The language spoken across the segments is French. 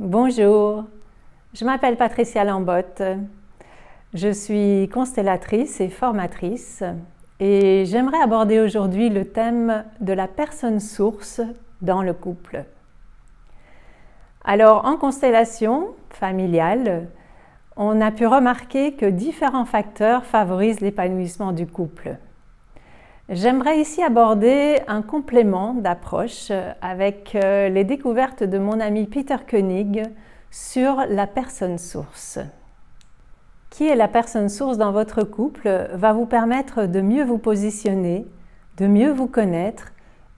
Bonjour, je m'appelle Patricia Lambotte, je suis constellatrice et formatrice et j'aimerais aborder aujourd'hui le thème de la personne source dans le couple. Alors en constellation familiale, on a pu remarquer que différents facteurs favorisent l'épanouissement du couple. J'aimerais ici aborder un complément d'approche avec les découvertes de mon ami Peter Koenig sur la personne source. Qui est la personne source dans votre couple va vous permettre de mieux vous positionner, de mieux vous connaître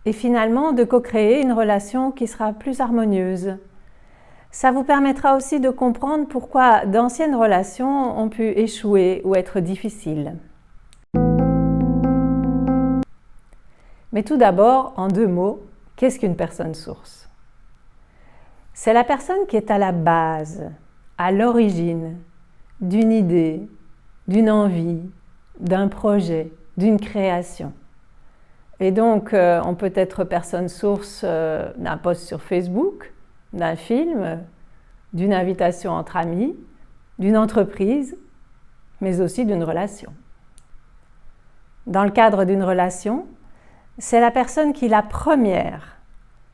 et finalement de co-créer une relation qui sera plus harmonieuse. Ça vous permettra aussi de comprendre pourquoi d'anciennes relations ont pu échouer ou être difficiles. Mais tout d'abord, en deux mots, qu'est-ce qu'une personne source? C'est la personne qui est à la base, à l'origine d'une idée, d'une envie, d'un projet, d'une création. Et donc, on peut être personne source d'un post sur Facebook, d'un film, d'une invitation entre amis, d'une entreprise, mais aussi d'une relation. Dans le cadre d'une relation, c'est la personne qui, la première,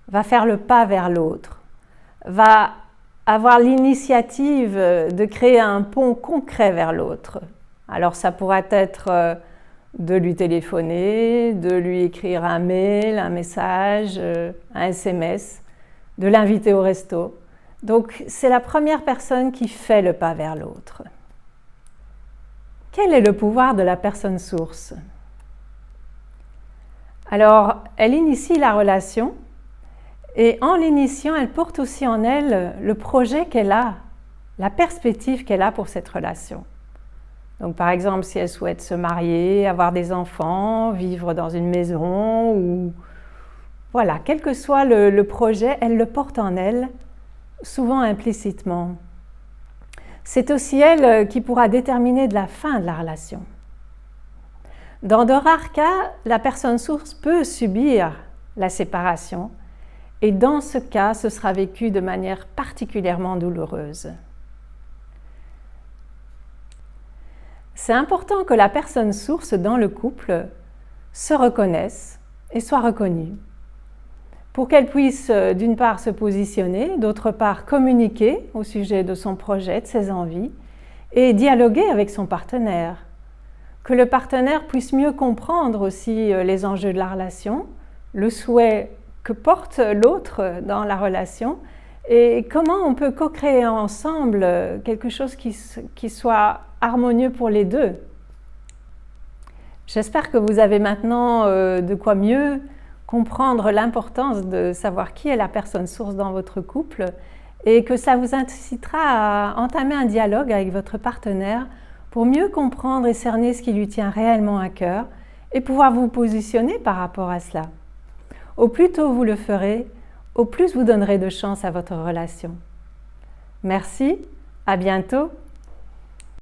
va faire le pas vers l'autre, va avoir l'initiative de créer un pont concret vers l'autre. Alors ça pourrait être de lui téléphoner, de lui écrire un mail, un message, un SMS, de l'inviter au resto. Donc c'est la première personne qui fait le pas vers l'autre. Quel est le pouvoir de la personne source ? Alors, elle initie la relation et en l'initiant, elle porte aussi en elle le projet qu'elle a, la perspective qu'elle a pour cette relation. Donc, par exemple, si elle souhaite se marier, avoir des enfants, vivre dans une maison, ou voilà, quel que soit le projet, elle le porte en elle, souvent implicitement. C'est aussi elle qui pourra déterminer de la fin de la relation. Dans de rares cas, la personne source peut subir la séparation et dans ce cas, ce sera vécu de manière particulièrement douloureuse. C'est important que la personne source dans le couple se reconnaisse et soit reconnue pour qu'elle puisse d'une part se positionner, d'autre part communiquer au sujet de son projet, de ses envies et dialoguer avec son partenaire. Que le partenaire puisse mieux comprendre aussi les enjeux de la relation, le souhait que porte l'autre dans la relation et comment on peut co-créer ensemble quelque chose qui soit harmonieux pour les deux. J'espère que vous avez maintenant de quoi mieux comprendre l'importance de savoir qui est la personne source dans votre couple et que ça vous incitera à entamer un dialogue avec votre partenaire pour mieux comprendre et cerner ce qui lui tient réellement à cœur et pouvoir vous positionner par rapport à cela. Au plus tôt vous le ferez, au plus vous donnerez de chance à votre relation. Merci, à bientôt.